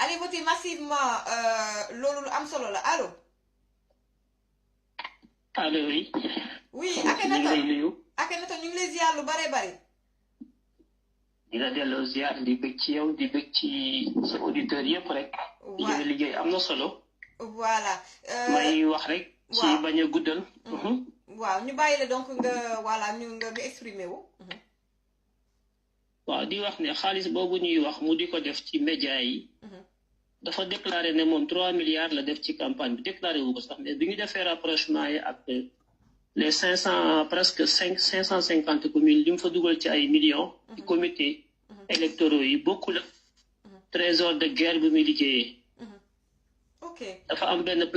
allez voter massivement loolu lu am solo la allo. allo oui. oui ñu ngi lay nuyu. Akhenaton ñu ngi lay ziar lu bare bare. di la delloo ziar di bëgg ci yow di bëgg ci sa auditeurs yëpp rek. li nga liggéey am na solo. voilà. may wax rek. ci bañ a guddal. waaw ñu bàyyi la donc nga voilà ñu nga exprimer wu. waaw di wax ne xaalis boobu ñuy wax mu di ko def ci média yi. dafa déclaré ne moom 3 milliards la def ci campagne bi déclaré wu ko sax mais bi ñu defee rapprochement yi ak les 500 presque 550 communes li mu fa dugal ci ay millions. ci comité électoraux yi bokkul ak trésor de guerre bi muy liggéeyee. ok dafa am benn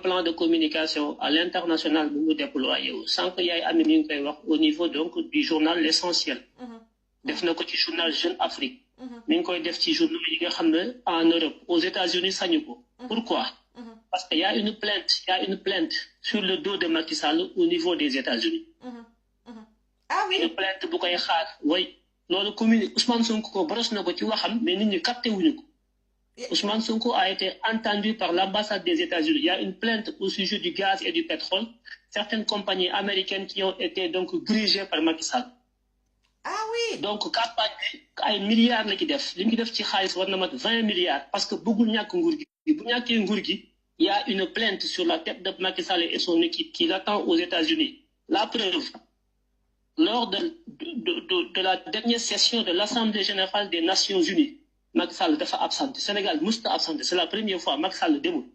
plan de communication à l'international bu mu déployé wu sans que yaay amee mi ngi koy wax au niveau donc du journal l'essentiel. def na ko ci journal Jeune Afrique. mi ngi koy def ci journal yi nga xam ne en Europe aux États-Unis sañu ko. pourquoi parce que y a une plainte sur le dos de Macky Sall au niveau des États-Unis. ah oui une plainte bu koy xaar way loolu commune Ousmane Sonko boros na ko ci waxam mais nit ñi capté wuñu ko. Ousmane Sonko a été entendu par l'ambassade des États-Unis. Il y a une plainte au sujet du gaz et du pétrole. Certaines compagnies américaines qui ont été donc dirigées par Macky Sall. ah oui donc campagne bi ay milliards la ci def li mu def ci xaalis war na mat 20 milliards parce que bëggul ñàkk nguur gi bu ñàkkee nguur gi il y a une plainte sur la tête de Macky Sall et son équipe qui l'attend aux États-Unis. La preuve, lors de la dernière session de l'Assemblée générale des Nations Unies, Macky Sall dafa absenté Sénégal musta absenté c'est la première fois Macky Sall demul.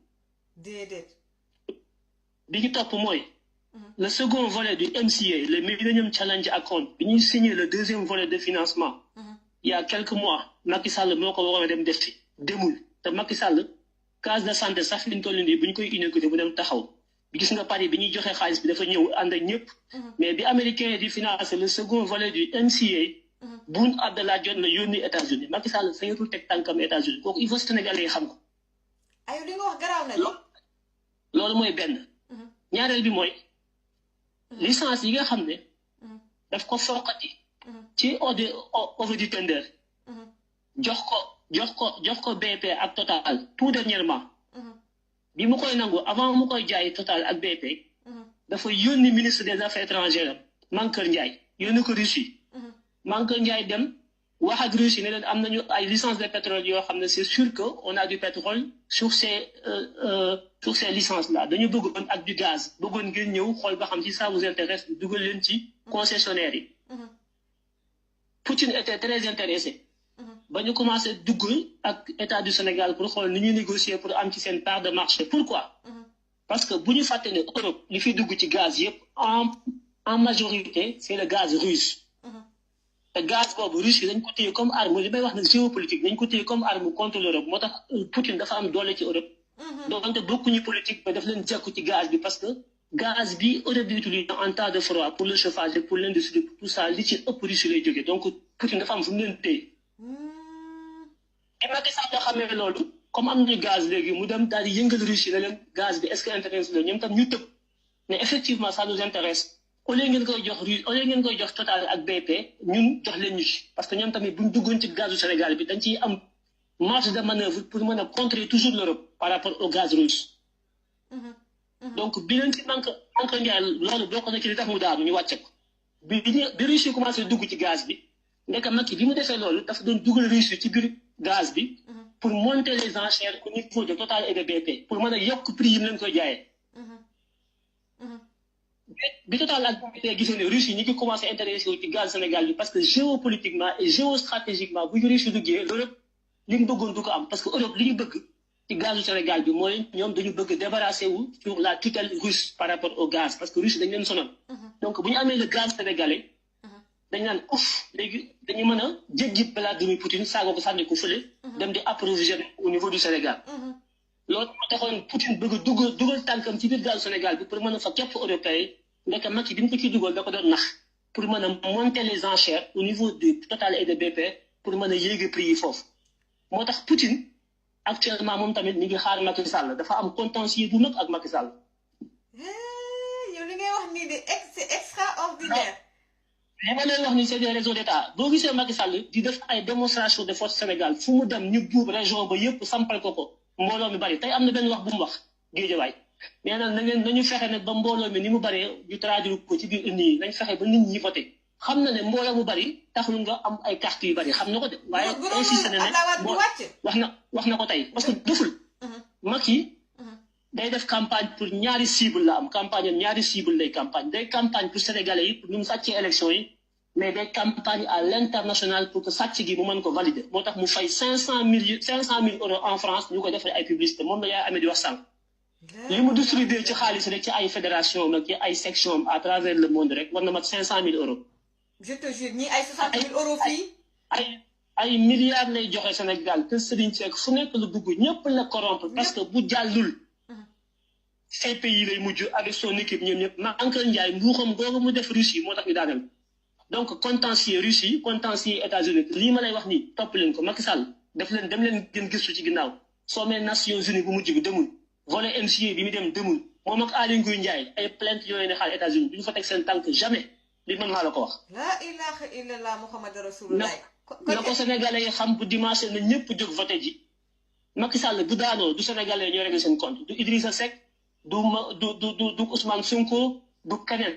déedéet. bi ñu topp mooy. le second volet du MCA le Millennium Challenge Account bi ñuy signé le deuxième volet de financement. il y a quelques mois Macky Sall moo ko waroon a dem def ci demul te Macky Sall case de santé sax fi ñu toll nii bu ñu koy inauguré bu dem taxaw bi gis nga Paris bi ñuy joxe xaalis bi dafa ñëw ànd ak ñëpp. mais bi américain yi di financer le second volet du MCA. Boun Abdallah Dionne la yónni États-Unis Macky Sall sañatul teg tànkam États-Unis kooku il faut Sénégalais yi xam ko. aywa li nga wax garaaw na de. loolu mooy benn. ñaareel bi mooy. licence yi nga xam ne. daf ko foqati. ci over du tender. jox ko BP ak Total tout dernièrement. bi mu koy nangu avant mu koy jaay Total ak BP. dafa yónni ministre des affaires étrangères Mankeur Ndiaye yónni ko Russie. Mankeur Ndiaye dem wax ak Russie ne leen am nañu ay licence de pétrole yoo xam ne c'est sûr que on a du pétrole sur ces licences là dañu bëggoon ak du gaz bëggoon ngeen ñëw xool ba xam si ça vous intéresse dugal leen ci concessionnaire yi. Poutine était très intéressé. ba ñu commencé dugg ak état du Sénégal pour xool ni ñuy négocier pour am ci seen part de marché pourquoi. parce que bu ñu fàtte ne Europe li fi dugg ci gaz yëpp en majorité c'est le gaz russe. te gaz boobu Russie dañ ko téye comme arme li may wax nag géopolitique dañ ko téye comme arme contre l'Europe moo tax Poutine dafa am doole ci Europe. donte bokkuñu politique ba daf leen jekku ci gaz bi parce que gaz bi Europe di utiliser en temps de froid pour le chauffage et pour l'industrie pour tout ça li ci ëpp Russie lay jógee donc Poutine dafa am fu mu leen téye. bi Macky Sall nga xamee loolu comme am nañu gaz léegi mu dem daal di yëngal Russie ne leen gaz bi est-ce que intéresse la ñoom tam ñu tëb mais effectivement ça nous intéresse. au lieu ngeen koy jox Total ak BP ñun jox leen ñu ci parce que ñoom tamit buñ duggoon ci gazu Sénégal bi dañ ciy am marge de manœuvre pour mën a contrer toujours l'Europe par rapport au gaz russe. donc bi leen ci manque Ndiaye loolu bokk na ci li tax mu daanu ñu wàcce ko bi Russie commencé dugg ci gaz bi ndeka Macky bi mu defee loolu dafa doon dugal Russie ci biir gaz bi pour monter les enchères au niveau de Total et de BP pour mën a yokk prix yi mu leen koy jaayee. bi Total ak BP gisee ne Russie ñi ngi commencé intéressé wu ci gaz Sénégal bi parce que géopolitiquement et géostratégiquement bu ñu Russie duggee l'Europe li mu bëggoon du ko am parce que Europe li ñu bëgg ci gazu Sénégal bi mooy ñoom dañu bëgg débarrasser wu sur la tutelle russe par rapport au gaz parce que Russie dañ leen sonal. donc bu ñu amee le gaz sénégalais dañ naan ouf léegi dañu mën a jéggi Vladimir Poutine saaga ko sànni ko fële. dem di approvisionner au niveau du Sénégal. loolu moo taxoon Poutine bëgg a dugal tànkam ci biir gazu Sénégal bi pour mën a fa képp européen ndeke Macky bi mu ko ciy dugal da ko doon nax pour mën a monter les enchères au niveau du Total et de BP pour mën a yéegi prix yi foofu. moo tax Poutine actuellement moom tamit mi ngi xaar Macky Sall dafa am contentieux bu mag ak Macky Sall. yow li ngay wax nii de c'est extraordinaire. li ma leen wax ni c'est des réseaux d'État boo gisee Macky Sall di def ay démonstration de force Sénégal fu mu dem ñu buub région ba yëpp sampal ko mbooloo mi bari tey am na benn wax bu mu wax Guédiawaye nee na nañu fexe ne ba mbooloo mi ni mu baree ñu traduire ko ci biir urne yi nañ fexe ba nit ñi voté xam na ne mbooloo mu bari taxul nga am ay carte yu bari xam na ko de waaye insisté na ne wax na ko tey parce que deful Macky day def campagne pour ñaari cible la am campagne ñaari cible lay campagne day campagne pour sénégalais yi pour ñu mu sàccee élection yi mais day campagne à l'international pour que sàcc gi mu mën ko valider moo tax mu fay 500 000 euros en France ñu ko defee ay publicité moom la yaay amee di wax sànq li mu distribué ci xaalis rek ci ay fédération nag ci ay section à travers le monde rek war na mat 500 000 euros. je te jure ñii ay 60 000 euros fii. ay milliards lay joxe Sénégal te Serigne Seck fu nekk lu dugg ñëpp la corrompre parce que bu jàllul. ces pays lay mujj avec son équipe ñoom ñëpp Mankeur Ndiaye mbuuxam googu mu def Russie moo tax ñu daaneel donc contentieux Russie contentieux États-Unis lii ma lay wax nii topp leen ko Macky Sall def leen dem leen gën gëstu ci ginnaaw sommet Nations Unies bu mujj bi demul volet MCA bi mu dem demul moom ak Aly Ngouille Ndiaye ay plainte yooyu ne xaar États-Unis du ñu fa teg seen tànk jamais li man maa la ko wax. la ilaha illallah Muhammad rasulullah. na ko sénégalais yi xam bu dimanche na ñëpp jóg voté ji Macky Sall bu daanoo du sénégalais ñoo réglé seen compte du Idrissa Seck. du Ousmane Sonko du keneen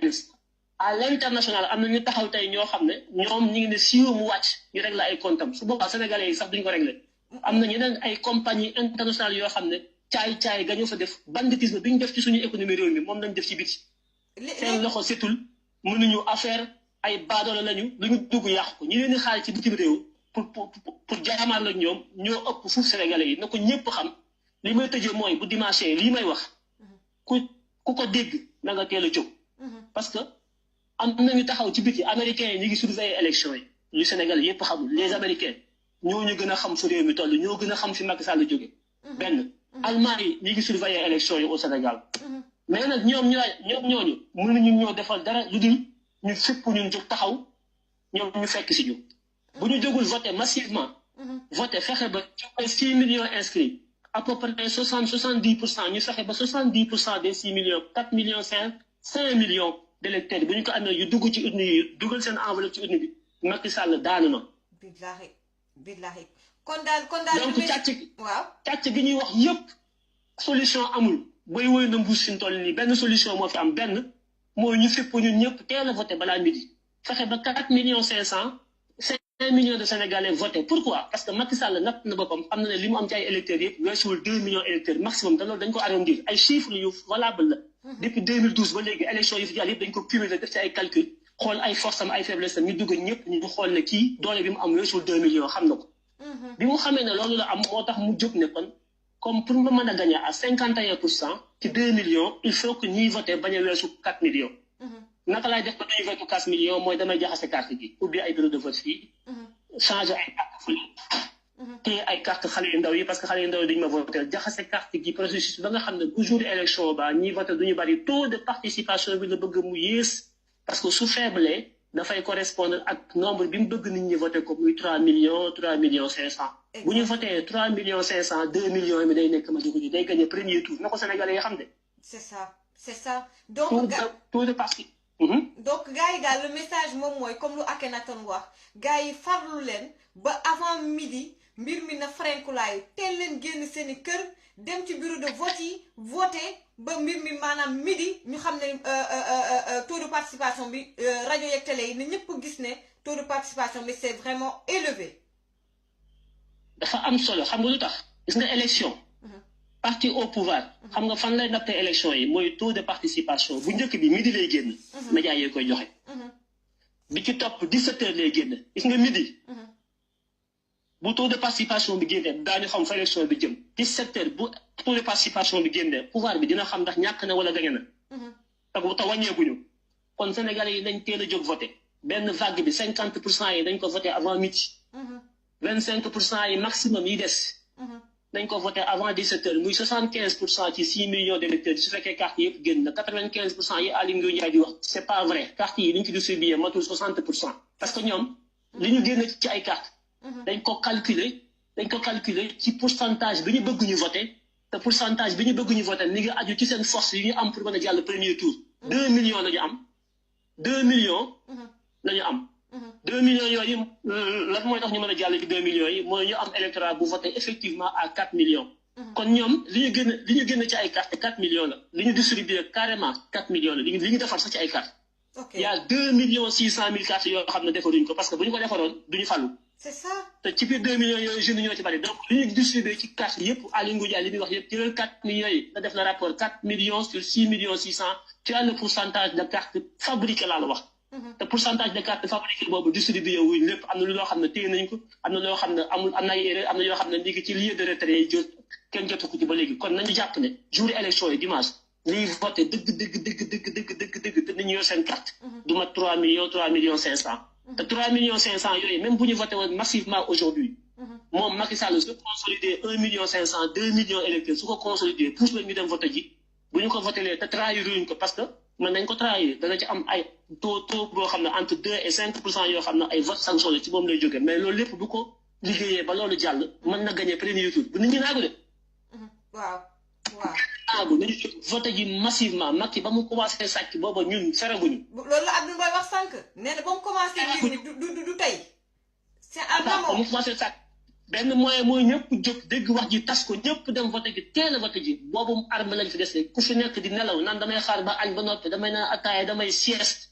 à l'international am na ñu taxaw tey ñoo xam ne ñoom ñu ngi ne siiw mu wàcc ñu réglé ay comptam su boobaa sénégalais yi sax duñ ko réglé am na ñeneen ay compagnie internationale yoo xam ne caay-caay ga ñu fa def banditisme bi ñu def ci suñu économie réew mi moom lañ def ci biti seen loxo setul mënuñu affaire ay baadoolo lañu lu ñu dugg yàqu ko ñi leen di xaar ci bitim réew pour jaamaar la ñoom ñoo ëpp fuuf sénégalais yi na ko ñëpp xam li may tëjee mooy bu dimanche lii may wax ku ko dégg na nga teel a jóg parce que am nañu taxaw ci biti américains yi ñu ngi surveiller élection yi ñu Sénégal yépp xamul les américains ñoo ñu gën a xam fu réew mi toll ñoo gën a xam fi Macky Sall jóge benn allemand yi ñu ngi surveiller élection yi au Sénégal mais nag ñooñu mënuñu ñoo defal dara lu dul ñu fépp ñun jóg taxaw ñoom ñu fekk si ñu bu ñu jógul voter massivement voter fexe ba 6 millions inscrits à peu près 70% ñu fexe ba 70% des 6 millions 4 millions 5 millions d'électeurs bu ñu ko amee yu dugg ci urne yi dugal seen enveloppe ci urne bi Macky Sall daanu na. billahi kon daal donc càcc gi ñuy wax yëpp solution amul booy woy na mbuus fi mu toll nii benn solution moo fi am benn mooy ñu fépp ñun ñëpp teel a voté balaa midi fexe ba 4 millions 500 5 millions de Sénégalais voté pourquoi parce que Macky Sall natt na boppam xam na ne li mu am ci ay électeurs yëpp weesuwul 2 millions électeurs maximum te loolu dañ ko arrondir ay chiffres yu valable la depuis 2012 ba léegi élection yi fi jàll yëpp dañ ko cumuler def ci ay calcul xool ay force am ay faiblesse am ñu dugg ñëpp ñu xool ne kii doole bi mu am weesuwul 2 millions xam na ko bi mu xamee ne loolu la am moo tax mu jóg ne kon comme pour nga mën a gagner à 51% ci 2 millions il faut que ñiy voté bañ a weesu 4 millions naka laay def ba ñuy voté 4 millions mooy damay jaxase carte gi ubbi ay bureau de vote fii changer ay carte fële te ay carte xale yu ndaw yi parce que xale yu ndaw yi duñu ma voté jaxase carte gi processus ba nga xam ne bu jour élection ba ñiy voté duñu bari taux de participation bi la bëgg mu yées parce que su faible dafay correspondre ak nombre bi mu bëgg nit ñi voté ko muy 3 millions 500 bu ñu voté 3 millions 500 2 millions mi day nekk ma dugg day gagné premier tour na ko sénégalais yi xam de c'est ça donc taux de participation donc gars yi daal le message moom mooy comme lu Akhenaton wax gars yi farlu leen ba avant midi mbir mi na frenkulaayu teel leen génn seeni kër dem ci bureau de vote yi voté ba mbir mi maanaam midi ñu xam ne taux de participation bi rajo yeeg télé yi ne ñëpp gis ne taux de participation bi c'est vraiment élevé. dafa am solo xam nga lu tax gis nga élection. parti au pouvoir xam nga fan lay nattee élection yi mooy taux de participation bu njëkk bi midi lay génn. médias yee koy joxe. bi ci topp 17h lay génn gis nga midi. bu taux de participation bi génnee daañu xam fa élection bi jëm 17h bu taux de participation bi génnee pouvoir bi dina xam ndax ñàkk na wala gañe na. te wàññeekuñu kon Sénégalais yi dañ teel a jóg voté benn vague bi 50% yi dañ ko voté avant midi. 25% yi maximum yi des. dañ ko voté avant 17h muy 75% ci 6 millions d'électeurs su fekkee carte yëpp génn na 95% yi Aly Ngouille Ndiaye di wax c'est pas vrai carte yi li ñu ci distribué matul 60% parce que ñoom li ñu génn ci ay carte dañ ko calculer ci pourcentage bi ñu bëgg ñu voté te pourcentage bi ñu bëgg ñu voté mi ngi aju ci seen force yi ñu am pour mën a jàll premier tour 2 millions la ñu am 2 millions la ñu am. 2 millions yooyu lan mooy tax ñu mën a jàll ci 2 millions yi mooy ñu am électorat bu voté effectivement à 4 millions. kon ñoom li ñu génn ci ay cartes 4 millions la li ñu distribué carrément 4 millions la li ñu defar sax ci ay cartes. Il y a 2 millions 600 000 cartes yoo xam ne defaruñ ko parce que bu ñu ko defaroon duñu falu. c'est ça. te ci biir 2 millions yooyu jeunes ñoo ci bari donc li ñu distribué ci carte yëpp Aly Ngouille Ndiaye li muy wax yëpp jëlal 4 millions yi nga def le rapport 4 millions sur 6 millions 600 tu as le pourcentage de cartes fabriquées laa la wax. te pourcentage de cartes fabriquées boobu distribué wuñ lépp am na loo xam ne téye nañ ko am na loo xam ne amul am na ay erreur am na yoo xam ne ñu ngi ci lieu de retrait yi jot kenn jotu ko ci ba léegi kon nañu jàpp ne jour élection yi dimanche liy voté dëgg te nit ñi yor seen carte. du mat 3 millions 500. te 3 millions 500 yooyu même bu ñu voté woon massivement aujourd'hui moom Macky Sall su consolidé 1 million 500 2 millions électeurs su ko consolidé pousse la ñu dem voté ji bu ñu ko voté lee te trahiruñ ko parce que mën nañ ko trahir dana ci am ay taux boo xam ne entre 2 et 5% yoo xam ne ay vote sanctionné ci moom lay jógee mais loolu lépp bu ko liggéeyee ba loolu jàll mën na gagné premier tour bu nit ñi naagu de. waaw. naagu nañu voté ji massivement Macky ba mu commencé sàcc booba ñun feraguñu. loolu la Abdou Mbaye wax sànq nee na ba mu commencé du tey. c'est en amont ba mu commencé sàcc benn moyen mooy ñëpp jóg dégg wax ji tas ko ñëpp dem voté ji teel a voté ji boobu arme lañ fi desee ku fi nekk di nelaw naan damay xaar ba añ ba noppi damay naan ataaya damay sieste.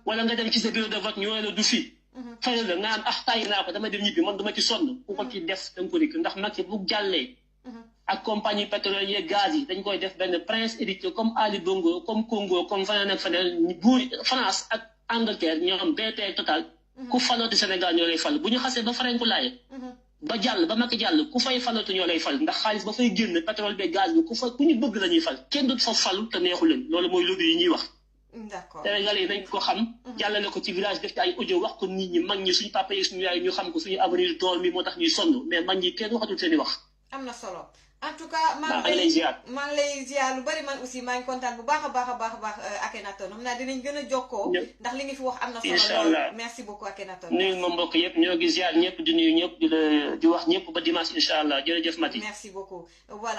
wala nga dem ci sa bureau de vote ñu la du fii. fay la nga am tàyyi naa ko damay dem ñibbi man duma ci sonn ku ko ci def da nga ko rik ndax Macky bu jàllee. ak compagnie pétrolière yeeg gaz yi dañ koy def benn prince héritier comme Ali Bongo comme Congo comme feneen ak feneen buur France ak Angleterre ñoom BP Total. ku falooti Sénégal ñoo lay fal bu ñu xasee ba farenku laaye ba jàll ba Macky jàll ku fay falatu ñoo lay fal ndax xaalis ba fay génn pétrole bi gaz bi ku ñu bëgg la ñuy fal kenn du fa falu te neexu leen loolu mooy lobby yi ñuy wax. d'accord Sénégalais yi nañ ko xam. jàllale ko ci village def ci ay audio wax ko nit ñi mag ñi suñu papa yi suñu yaay ñu xam ko suñu avenir doom mi moo tax ñuy sonn mais mag ñi kenn waxatul seen i wax. am na solo en tout cas maa ngi lay ziar lu bari man aussi maa ngi kontaan bu baax a baax Akhenaton xam naa dinañ gën a jokkoo ndax li nga fi wax am na solo lool merci beaucoup Akhenaton nuyu ma mbokk yëpp ñoo ngi ziar ñëpp di nuyu ñëpp di wax ñëpp ba dimanche incha allah jërëjëf Mati merci beaucoup voilà